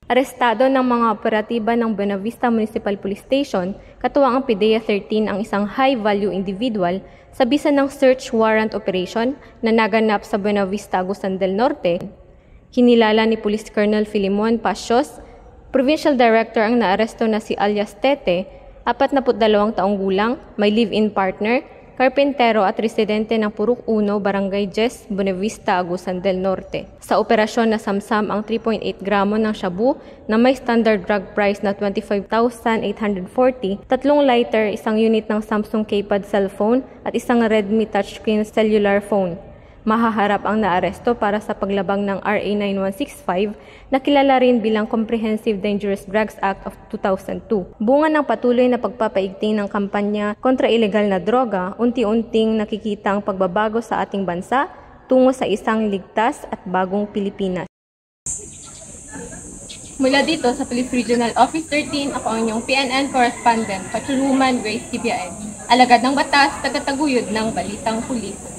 Arestado ng mga operatiba ng Buena Vista Municipal Police Station, katuwang ang PDEA 13 ang isang high-value individual sa bisa ng search warrant operation na naganap sa Buena Vista, Agusan del Norte. Kinilala ni Police Colonel Filimon Pacios, Provincial Director ang naaresto na si alias Tete, 42 taong gulang, may live-in partner, karpentero at residente ng Purok 1, Barangay Jes, Buena Vista, Agusan del Norte. Sa operasyon na samsam ang 3.8 gramo ng shabu na may standard drug price na 25,840, 3 lighter, isang unit ng Samsung Keypad cellphone at isang Redmi touchscreen cellular phone. Mahaharap ang naaresto para sa paglabag ng RA 9165 na kilala rin bilang Comprehensive Dangerous Drugs Act of 2002. Bunga ng patuloy na pagpapaigting ng kampanya kontra ilegal na droga, unti-unting nakikita ang pagbabago sa ating bansa tungo sa isang ligtas at bagong Pilipinas. Mula dito sa Police Regional Office 13, ako ang inyong PNN correspondent, Patrolwoman Grace Tibiaen. Alagad ng batas, tagataguyod ng balitang pulis.